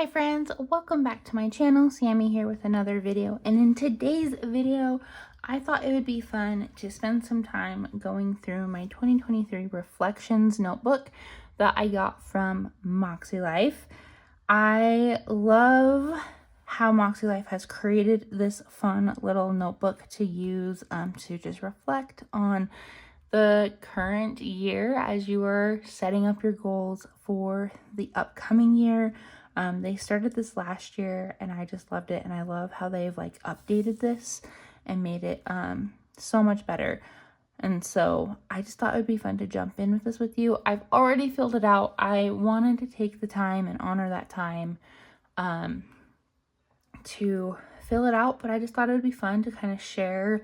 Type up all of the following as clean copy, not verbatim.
Hi friends, welcome back to my channel. Sammy here with another video, and in today's video I thought it would be fun to spend some time going through my 2023 reflections notebook that I got from MakseLife. I love how MakseLife has created this fun little notebook to use to just reflect on the current year as you are setting up your goals for the upcoming year. They started this last year and I just loved it, and I love how they've updated this and made it so much better. And so I just thought it would be fun to jump in with this with you. I've already filled it out. I wanted to take the time and honor that time to fill it out, but I just thought it would be fun to kind of share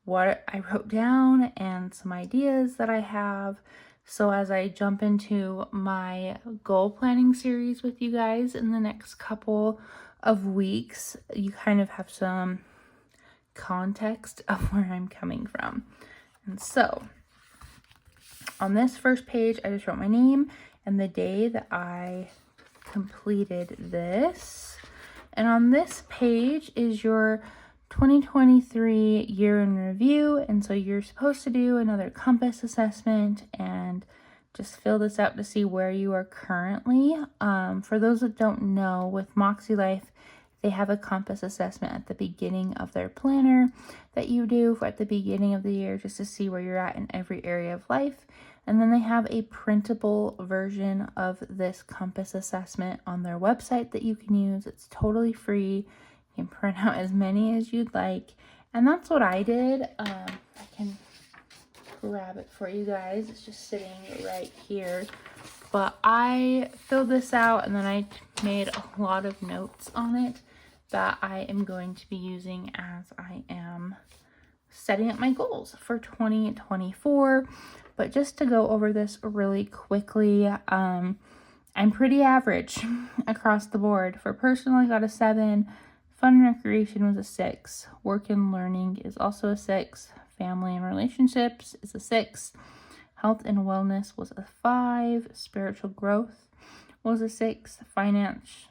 what I wrote down and some ideas that I have. So as I jump into my goal planning series with you guys in the next couple of weeks, you kind of have some context of where I'm coming from. And so on this first page, I just wrote my name and the day that I completed this. And on this page is your 2023 year in review, and so you're supposed to do another compass assessment and just fill this out to see where you are currently. For those that don't know, with MakseLife, they have a compass assessment at the beginning of their planner that you do at the beginning of the year just to see where you're at in every area of life. And then they have a printable version of this compass assessment on their website that you can use. It's totally free. You can print out as many as you'd like, and that's what I did. I can grab it for you guys. It's just sitting right here, but I filled this out and then I made a lot of notes on it that I am going to be using as I am setting up my goals for 2024. But just to go over this really quickly, I'm pretty average across the board. For personal, I got a 7. Fun and recreation was a 6. Work and learning is also a 6. Family and relationships is a 6. Health and wellness was a 5. Spiritual growth was a 6. Finance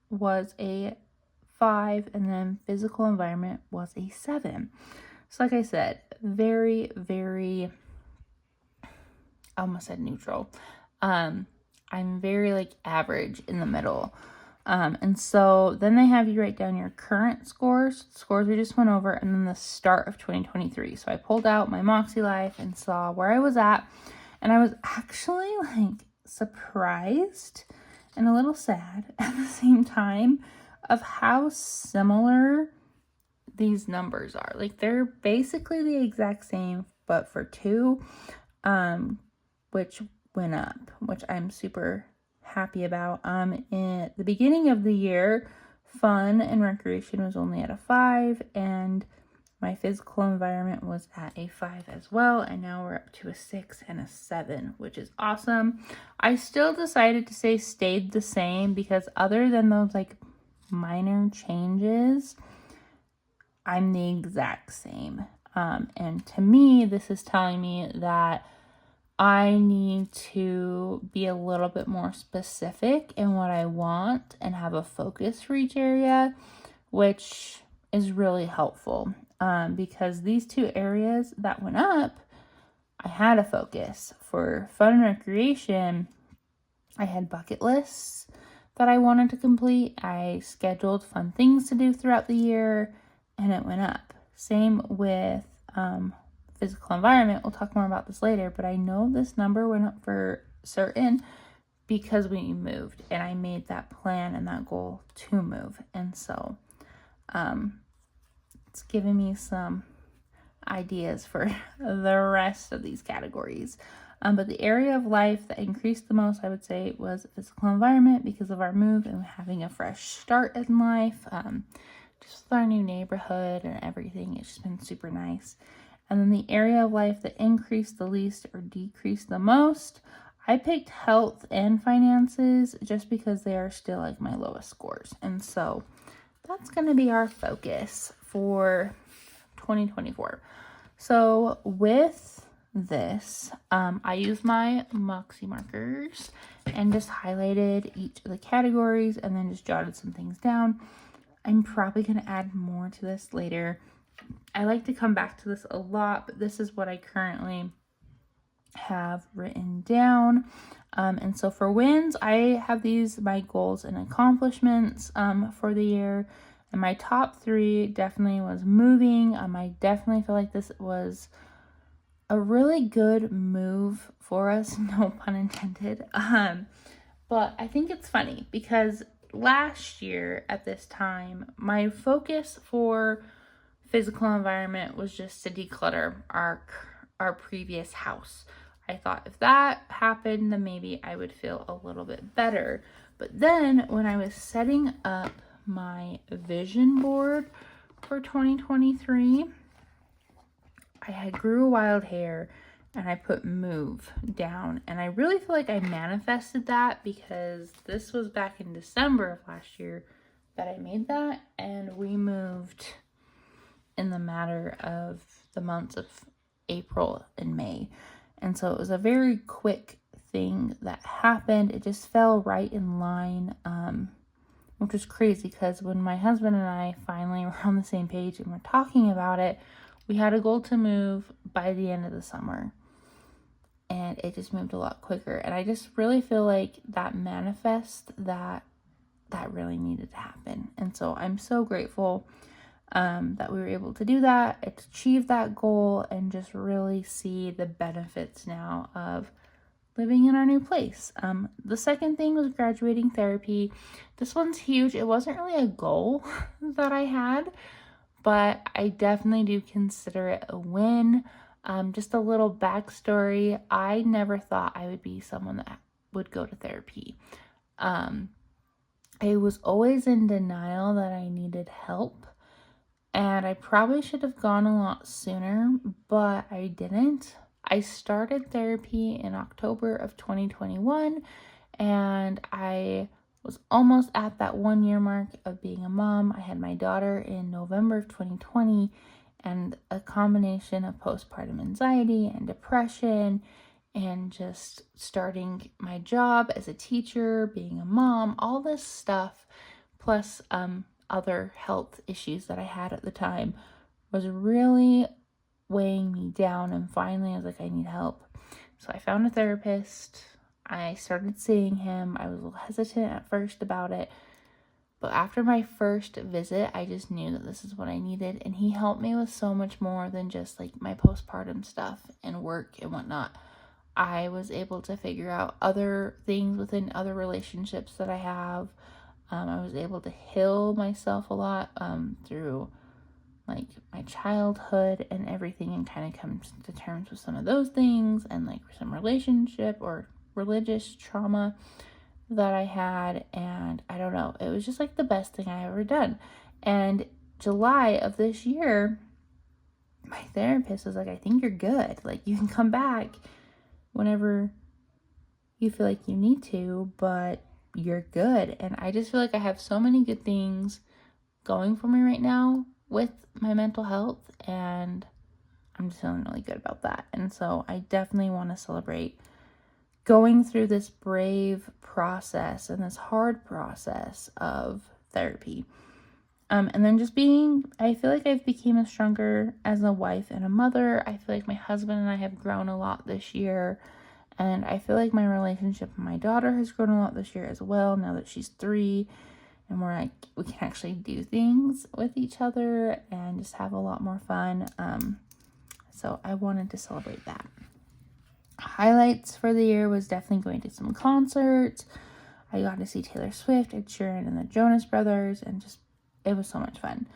was a 5. And then physical environment was a 7. So like I said, very, very, I almost said neutral. I'm very average in the middle. And so then they have you write down your current scores we just went over, and then the start of 2023. So I pulled out my MakseLife and saw where I was at, and I was actually surprised and a little sad at the same time of how similar these numbers are. They're basically the exact same, but for 2, which went up, which I'm super happy about. In the beginning of the year, fun and recreation was only at a 5, and my physical environment was at a 5 as well, and now we're up to a 6 and a 7, which is awesome. I still decided to say stayed the same because other than those minor changes, I'm the exact same. And to me, this is telling me that I need to be a little bit more specific in what I want and have a focus for each area, which is really helpful because these 2 areas that went up, I had a focus. For fun and recreation, I had bucket lists that I wanted to complete. I scheduled fun things to do throughout the year, and it went up. Same with physical environment. We'll talk more about this later, but I know this number went up for certain because we moved, and I made that plan and that goal to move. And so it's giving me some ideas for the rest of these categories. But the area of life that increased the most, I would say, was physical environment because of our move and having a fresh start in life. Just with our new neighborhood and everything, it's just been super nice. And then the area of life that increased the least or decreased the most, I picked health and finances just because they are still my lowest scores. And so that's going to be our focus for 2024. So with this. I used my Moxie markers and just highlighted each of the categories and then just jotted some things down. I'm probably going to add more to this later. I like to come back to this a lot, but this is what I currently have written down. And so for wins, I have these, my goals and accomplishments for the year. And my top 3 definitely was moving. I definitely feel like this was a really good move for us, no pun intended. But I think it's funny because last year at this time, my focus for physical environment was just to declutter our previous house. I thought if that happened, then maybe I would feel a little bit better. But then when I was setting up my vision board for 2023, I had grew a wild hair and I put move down. And I really feel like I manifested that because this was back in December of last year that I made that. And we moved in the matter of the months of April and May. And so it was a very quick thing that happened. It just fell right in line, which was crazy because when my husband and I finally were on the same page and we're talking about it, we had a goal to move by the end of the summer. And it just moved a lot quicker. And I just really feel like that manifest that really needed to happen. And so I'm so grateful that we were able to do that, achieve that goal, and just really see the benefits now of living in our new place. The second thing was graduating therapy. This one's huge. It wasn't really a goal that I had, but I definitely do consider it a win. Just a little backstory. I never thought I would be someone that would go to therapy. I was always in denial that I needed help. And I probably should have gone a lot sooner, but I didn't. I started therapy in October of 2021, and I was almost at that 1 year mark of being a mom. I had my daughter in November of 2020, and a combination of postpartum anxiety and depression, and just starting my job as a teacher, being a mom, all this stuff, plus other health issues that I had at the time was really weighing me down. And finally I was like, I need help. So I found a therapist. I started seeing him. I was a little hesitant at first about it, but after my first visit, I just knew that this is what I needed. And he helped me with so much more than just like my postpartum stuff and work and whatnot. I was able to figure out other things within other relationships that I have. I was able to heal myself a lot through like my childhood and everything, and kind of come to terms with some of those things and like some relationship or religious trauma that I had. And I don't know, it was just like the best thing I ever done. And July of this year, my therapist was like, I think you're good. Like, you can come back whenever you feel like you need to, but you're good. And I just feel like I have so many good things going for me right now with my mental health, and I'm just feeling really good about that. And so I definitely want to celebrate going through this brave process and this hard process of therapy. And then just I feel like I've become a stronger as a wife and a mother. I feel like my husband and I have grown a lot this year. And I feel like my relationship with my daughter has grown a lot this year as well, now that she's 3. And we can actually do things with each other and just have a lot more fun. So I wanted to celebrate that. Highlights for the year was definitely going to some concerts. I got to see Taylor Swift, Ed Sheeran, and the Jonas Brothers, and it was so much fun.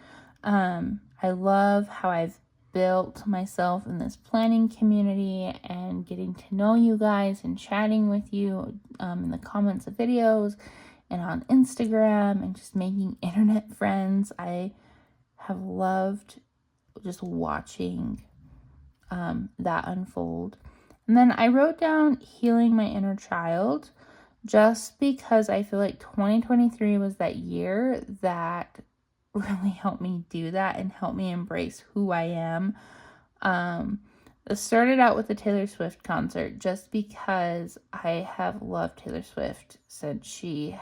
I love how I've built myself in this planning community and getting to know you guys and chatting with you in the comments of videos and on Instagram and just making internet friends. I have loved just watching that unfold. And then I wrote down healing my inner child, just because I feel like 2023 was that year that really helped me do that and helped me embrace who I am. This started out with the Taylor Swift concert just because I have loved Taylor Swift since she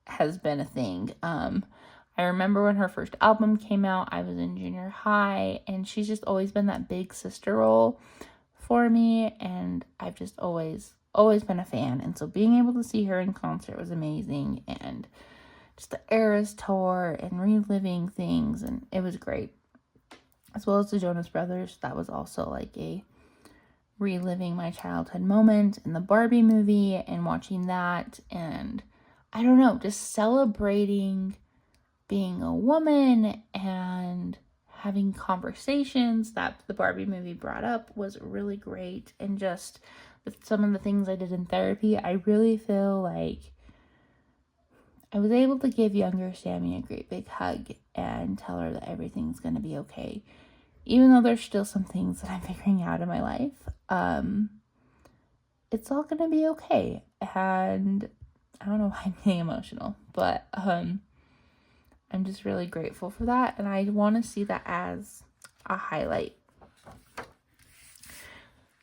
has been a thing. I remember when her first album came out, I was in junior high, and she's just always been that big sister role for me, and I've just always been a fan. And so being able to see her in concert was amazing, and just the Eras tour and reliving things, and it was great. As well as the Jonas Brothers, that was also like a reliving my childhood moment, in the Barbie movie and watching that, and I don't know, just celebrating being a woman and having conversations that the Barbie movie brought up was really great. And just with some of the things I did in therapy, I really feel like I was able to give younger Sammy a great big hug and tell her that everything's going to be okay. Even though there's still some things that I'm figuring out in my life, it's all going to be okay. And I don't know why I'm getting emotional, but I'm just really grateful for that, and I want to see that as a highlight.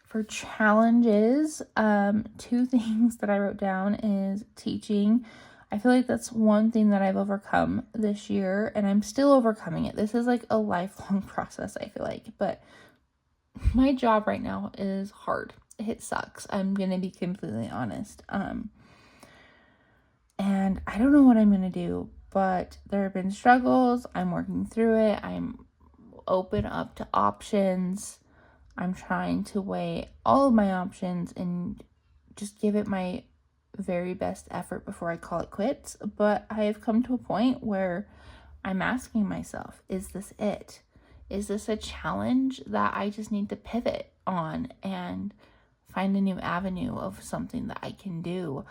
For challenges, 2 things that I wrote down is teaching. I feel like that's one thing that I've overcome this year, and I'm still overcoming it. This is like a lifelong process, I feel like, but my job right now is hard. It sucks. I'm going to be completely honest. And I don't know what I'm going to do, but there have been struggles. I'm working through it. I'm open up to options. I'm trying to weigh all of my options and just give it my very best effort before I call it quits. But I have come to a point where I'm asking myself, is this it? Is this a challenge that I just need to pivot on and find a new avenue of something that I can do?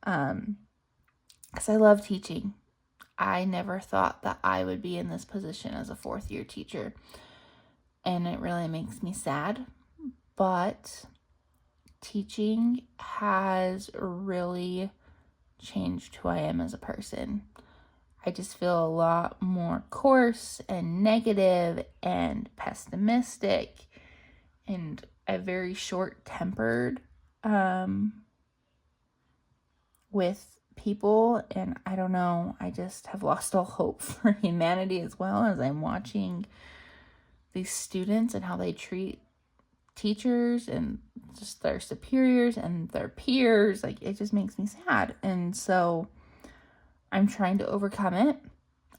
Because I love teaching. I never thought that I would be in this position as a 4th-year teacher, and it really makes me sad, but teaching has really changed who I am as a person. I just feel a lot more coarse and negative and pessimistic, and I'm very short-tempered with people, and I don't know, I just have lost all hope for humanity, as well as I'm watching these students and how they treat teachers and just their superiors and their peers. Like, it just makes me sad. And so I'm trying to overcome it.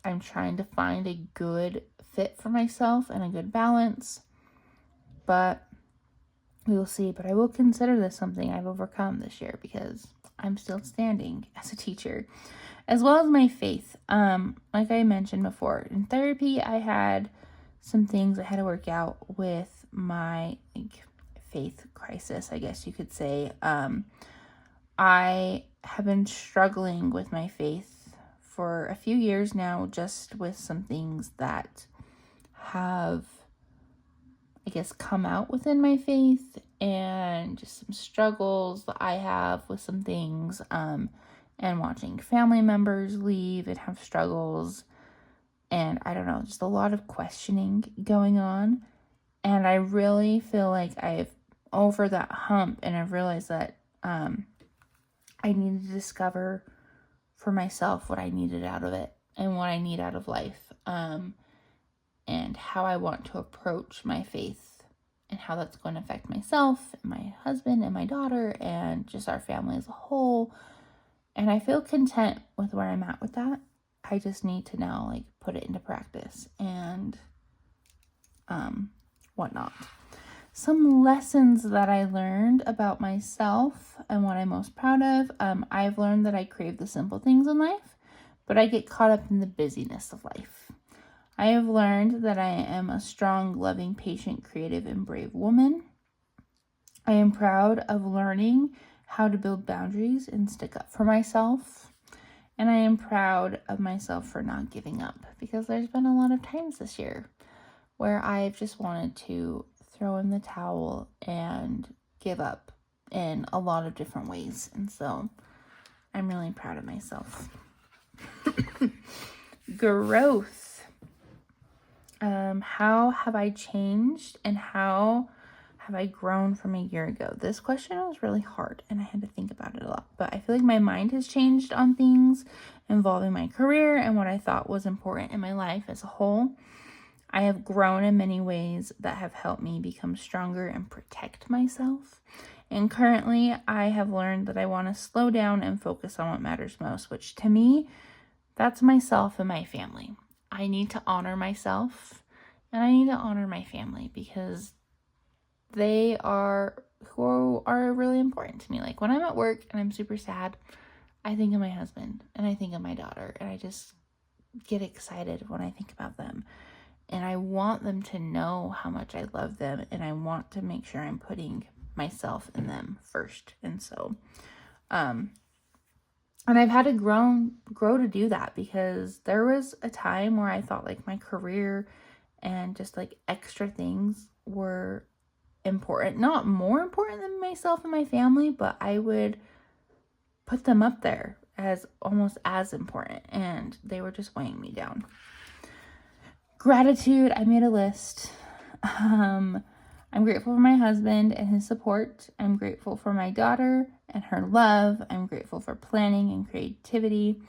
I'm trying to find a good fit for myself and a good balance, but we will see. But I will consider this something I've overcome this year, because I'm still standing as a teacher, as well as my faith. Like I mentioned before, in therapy, I had some things I had to work out with my faith crisis, I guess you could say. I have been struggling with my faith for a few years now, just with some things that have, I guess, come out within my faith, and just some struggles that I have with some things, and watching family members leave and have struggles, and I don't know, just a lot of questioning going on. And I really feel like I've over that hump, and I've realized that I need to discover for myself what I needed out of it and what I need out of life, and how I want to approach my faith, and how that's going to affect myself and my husband and my daughter and just our family as a whole. And I feel content with where I'm at with that. I just need to now put it into practice and whatnot. Some lessons that I learned about myself and what I'm most proud of. I've learned that I crave the simple things in life, but I get caught up in the busyness of life. I have learned that I am a strong, loving, patient, creative, and brave woman. I am proud of learning how to build boundaries and stick up for myself. And I am proud of myself for not giving up, because there's been a lot of times this year where I've just wanted to throw in the towel and give up in a lot of different ways. And so I'm really proud of myself. Growth. How have I changed, and how have I grown from a year ago? This question was really hard and I had to think about it a lot. But I feel like my mind has changed on things involving my career and what I thought was important in my life as a whole. I have grown in many ways that have helped me become stronger and protect myself. And currently, I have learned that I want to slow down and focus on what matters most, which to me, that's myself and my family. I need to honor myself and I need to honor my family because they are who are really important to me. Like when I'm at work and I'm super sad, I think of my husband and I think of my daughter and I just get excited when I think about them. And I want them to know how much I love them and I want to make sure I'm putting myself in them first. And so, and I've had to grow to do that because there was a time where I thought like my career and just like extra things were important, not more important than myself and my family, but I would put them up there as almost as important and they were just weighing me down. Gratitude, I made a list. I'm grateful for my husband and his support. I'm grateful for my daughter and her love. I'm grateful for planning and creativity.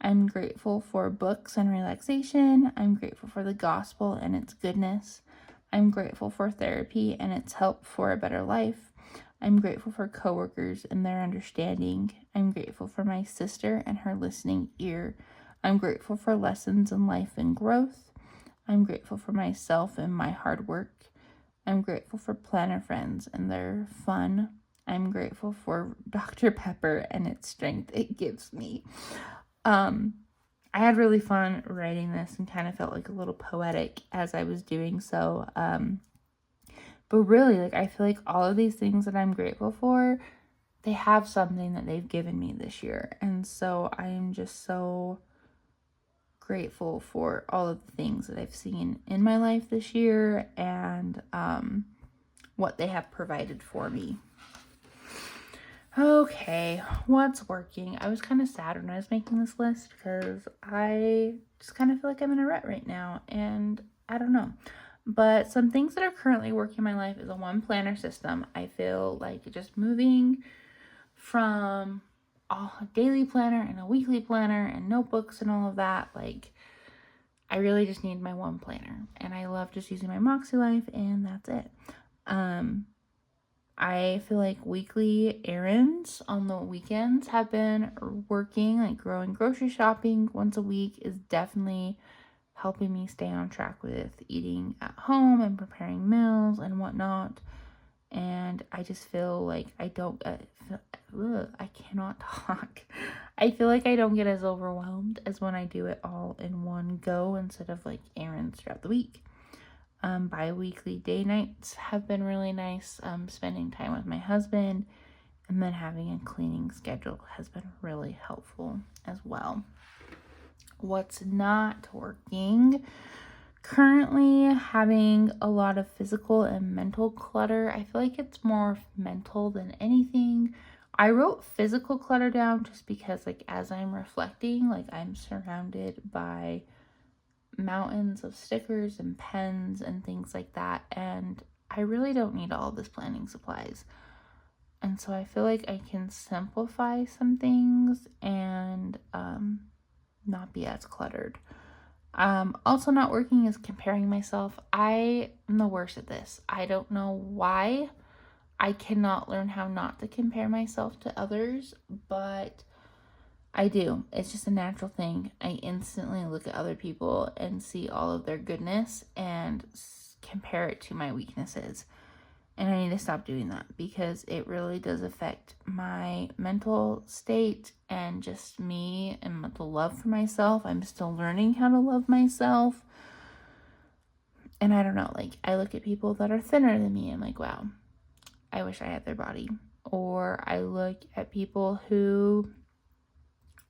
I'm grateful for books and relaxation. I'm grateful for the gospel and its goodness. I'm grateful for therapy and its help for a better life. I'm grateful for coworkers and their understanding. I'm grateful for my sister and her listening ear. I'm grateful for lessons in life and growth. I'm grateful for myself and my hard work. I'm grateful for planner friends and their fun. I'm grateful for Dr. Pepper and its strength it gives me. I had really fun writing this and kind of felt like a little poetic as I was doing so. But really, like, I feel like all of these things that I'm grateful for, they have something that they've given me this year. And so I am just so grateful for all of the things that I've seen in my life this year and what they have provided for me. Okay, what's working? I was kind of sad when I was making this list because I just kind of feel like I'm in a rut right now and I don't know. But some things that are currently working in my life is a one planner system. I feel like just moving from a daily planner and a weekly planner and notebooks and all of that, like I really just need my one planner and I love just using my MakseLife and that's it. I feel like weekly errands on the weekends have been working, like growing grocery shopping once a week is definitely helping me stay on track with eating at home and preparing meals and whatnot. And I just feel like I cannot talk. I feel like I don't get as overwhelmed as when I do it all in one go instead of like errands throughout the week. Bi-weekly day nights have been really nice. Spending time with my husband and then having a cleaning schedule has been really helpful as well. What's not working? Currently having a lot of physical and mental clutter. I feel like it's more mental than anything. I wrote physical clutter down just because like as I'm reflecting, like I'm surrounded by mountains of stickers and pens and things like that, and I really don't need all this planning supplies. And so I feel like I can simplify some things and not be as cluttered. Also not working is comparing myself. I am the worst at this. I don't know why. I cannot learn how not to compare myself to others, but I do. It's just a natural thing. I instantly look at other people and see all of their goodness and compare it to my weaknesses. And I need to stop doing that because it really does affect my mental state and just me and the love for myself. I'm still learning how to love myself. And I don't know, like I look at people that are thinner than me and like, wow, I wish I had their body. Or I look at people who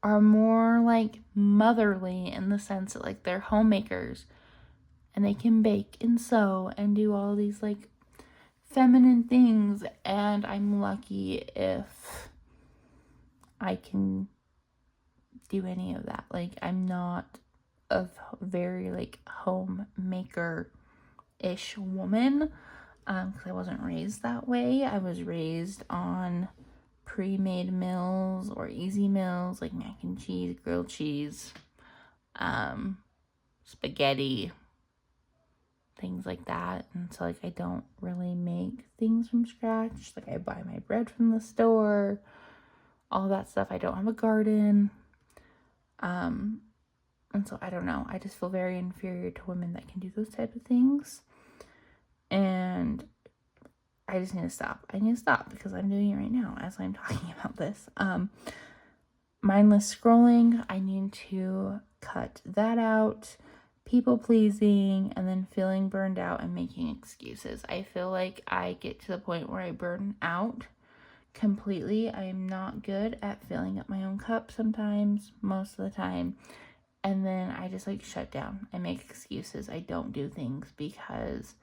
are more like motherly in the sense that like they're homemakers and they can bake and sew and do all these like feminine things, and I'm lucky if I can do any of that. Like I'm not a very like homemaker-ish woman. because I wasn't raised that way. I was raised on pre-made meals or easy meals like mac and cheese, grilled cheese, spaghetti, things like that. And so like I don't really make things from scratch. Like I buy my bread from the store, all that stuff. I don't have a garden. And so I don't know. I just feel very inferior to women that can do those type of things. And I just need to stop. I need to stop because I'm doing it right now as I'm talking about this. Mindless scrolling. I need to cut that out. People pleasing, and then feeling burned out and making excuses. I feel like I get to the point where I burn out completely. I am not good at filling up my own cup sometimes, most of the time. And then I just like shut down. I make excuses. I don't do things because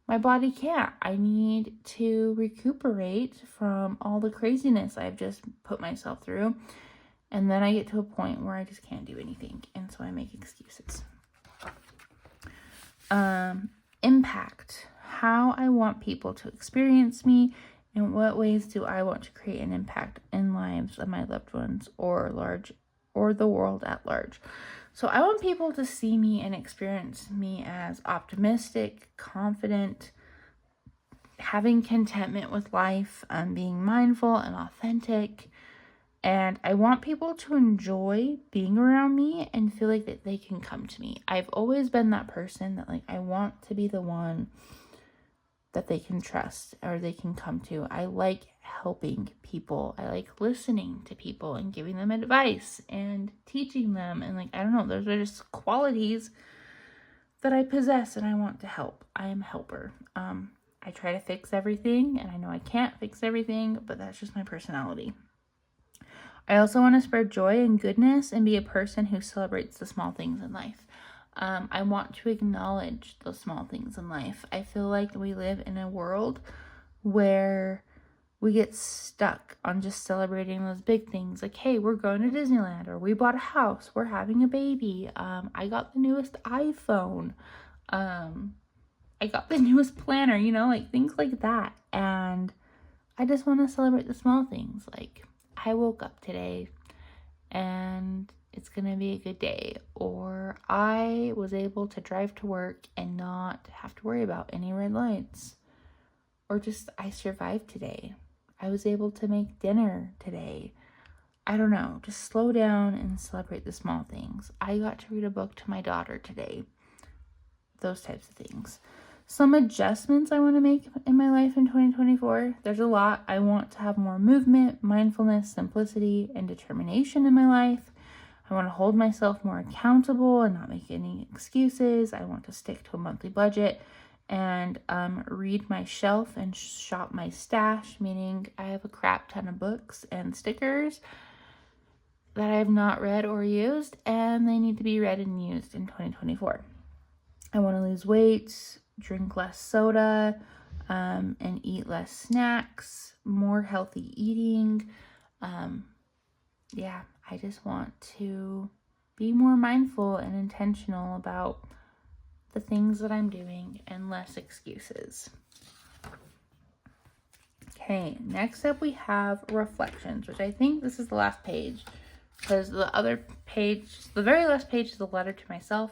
my body can't. I need to recuperate from all the craziness I've just put myself through. And then I get to a point where I just can't do anything. And so I make excuses. Impact. How I want people to experience me. In what ways do I want to create an impact in lives of my loved ones or the world at large? So I want people to see me and experience me as optimistic, confident, having contentment with life, being mindful and authentic. And I want people to enjoy being around me and feel like that they can come to me. I've always been that person that like I want to be the one that they can trust or they can come to. I like helping people. I like listening to people and giving them advice and teaching them. And like, I don't know, those are just qualities that I possess and I want to help. I am a helper. I try to fix everything and I know I can't fix everything, but that's just my personality. I also want to spread joy and goodness and be a person who celebrates the small things in life. I want to acknowledge those small things in life. I feel like we live in a world where we get stuck on just celebrating those big things. Like, hey, we're going to Disneyland, or we bought a house, we're having a baby. I got the newest iPhone. I got the newest planner, like things like that. And I just want to celebrate the small things. Like, I woke up today and it's going to be a good day. Or I was able to drive to work and not have to worry about any red lights. Or just I survived today. I was able to make dinner today. I don't know. Just slow down and celebrate the small things. I got to read a book to my daughter today. Those types of things. Some adjustments I want to make in my life in 2024. There's a lot. I want to have more movement, mindfulness, simplicity, and determination in my life. I want to hold myself more accountable and not make any excuses. I want to stick to a monthly budget and read my shelf and shop my stash, meaning I have a crap ton of books and stickers that I have not read or used, and they need to be read and used in 2024. I want to lose weight, drink less soda, and eat less snacks, more healthy eating. I just want to be more mindful and intentional about the things that I'm doing and less excuses. Okay, next up we have reflections, which I think this is the last page because the very last page is a letter to myself.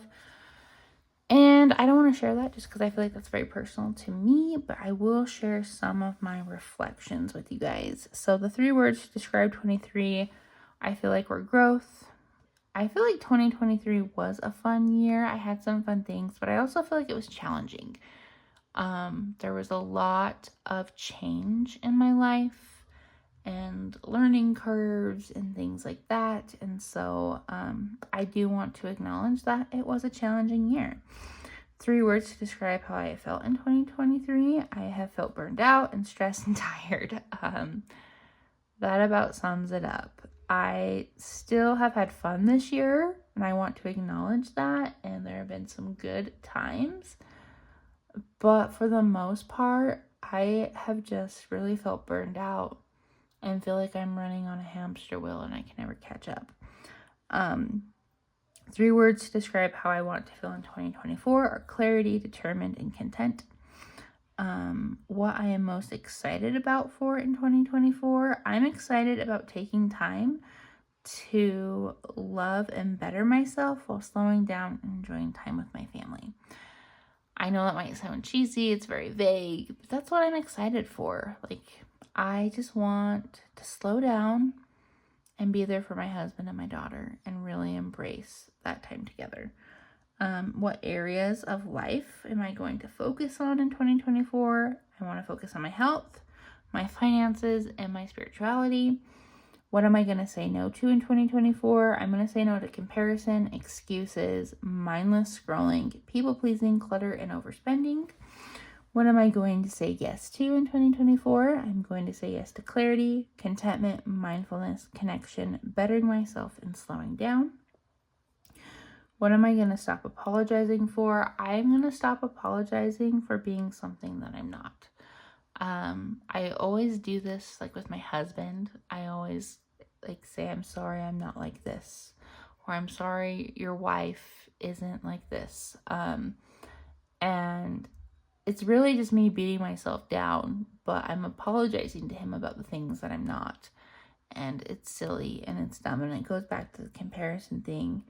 And I don't want to share that just because I feel like that's very personal to me, but I will share some of my reflections with you guys. So the 3 words to describe 23, I feel like were growth. I feel like 2023 was a fun year. I had some fun things, but I also feel like it was challenging. There was a lot of change in my life and learning curves and things like that. And so I do want to acknowledge that it was a challenging year. 3 words to describe how I felt in 2023. I have felt burned out and stressed and tired. That about sums it up. I still have had fun this year, and I want to acknowledge that, and there have been some good times. But for the most part, I have just really felt burned out and feel like I'm running on a hamster wheel and I can never catch up. 3 words to describe how I want to feel in 2024 are clarity, determined, and content. what I am most excited about for in 2024. I'm excited about taking time to love and better myself while slowing down and enjoying time with my family. I know that might sound cheesy, it's very vague, but that's what I'm excited for. Like, I just want to slow down and be there for my husband and my daughter and really embrace that time together. What areas of life am I going to focus on in 2024? I want to focus on my health, my finances, and my spirituality. What am I going to say no to in 2024? I'm going to say no to comparison, excuses, mindless scrolling, people-pleasing, clutter, and overspending. What am I going to say yes to in 2024? I'm going to say yes to clarity, contentment, mindfulness, connection, bettering myself, and slowing down. What am I going to stop apologizing for? I'm going to stop apologizing for being something that I'm not. I always do this, like with my husband. I always say, I'm sorry I'm not like this. Or I'm sorry your wife isn't like this. And it's really just me beating myself down, but I'm apologizing to him about the things that I'm not. And it's silly and it's dumb, and it goes back to the comparison thing.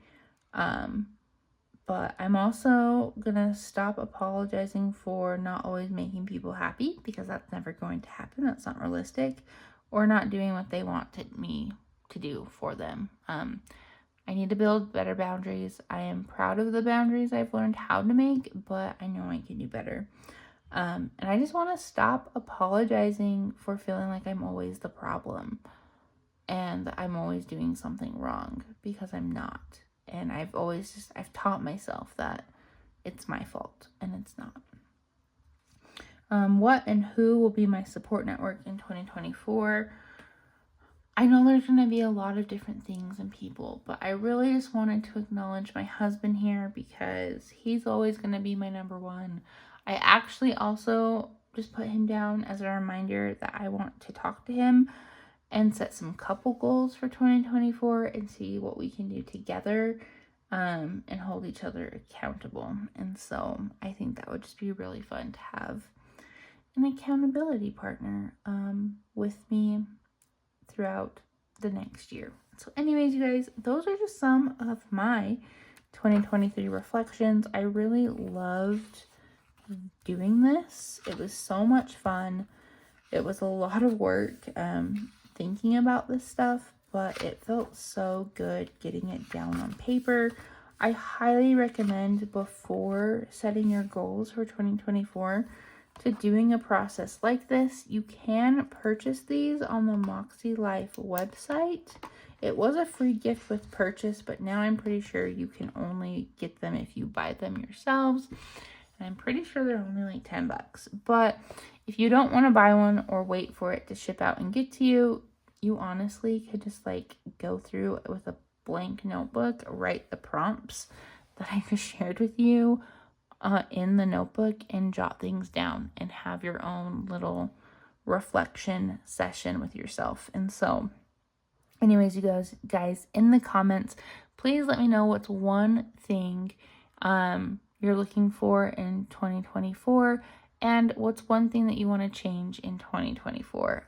But I'm also gonna stop apologizing for not always making people happy, because that's never going to happen. That's not realistic, or not doing what they want me to do for them. I need to build better boundaries. I am proud of the boundaries I've learned how to make, but I know I can do better. And I just want to stop apologizing for feeling like I'm always the problem and I'm always doing something wrong, because I'm not. And I've taught myself that it's my fault, and it's not. What and who will be my support network in 2024? I know there's going to be a lot of different things and people, but I really just wanted to acknowledge my husband here, because he's always going to be my number one. I actually also just put him down as a reminder that I want to talk to him and set some couple goals for 2024 and see what we can do together, and hold each other accountable. And so I think that would just be really fun to have an accountability partner with me throughout the next year. So anyways, you guys, those are just some of my 2023 reflections. I really loved doing this. It was so much fun. It was a lot of work thinking about this stuff, but it felt so good getting it down on paper. I highly recommend, before setting your goals for 2024, to doing a process like this. You can purchase these on the MakseLife website. It was a free gift with purchase, but now I'm pretty sure you can only get them if you buy them yourselves. And I'm pretty sure they're only like $10. But if you don't want to buy one or wait for it to ship out and get to you, you honestly could just go through with a blank notebook, write the prompts that I just shared with you in the notebook, and jot things down and have your own little reflection session with yourself. And so anyways, you guys in the comments, please let me know what's one thing you're looking for in 2024, and what's one thing that you want to change in 2024.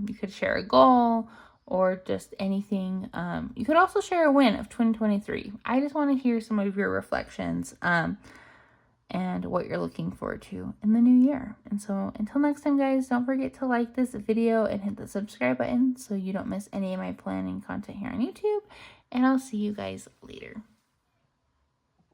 You could share a goal or just anything. You could also share a win of 2023. I just want to hear some of your reflections and what you're looking forward to in the new year. And so until next time, guys, don't forget to like this video and hit the subscribe button so you don't miss any of my planning content here on YouTube. And I'll see you guys later.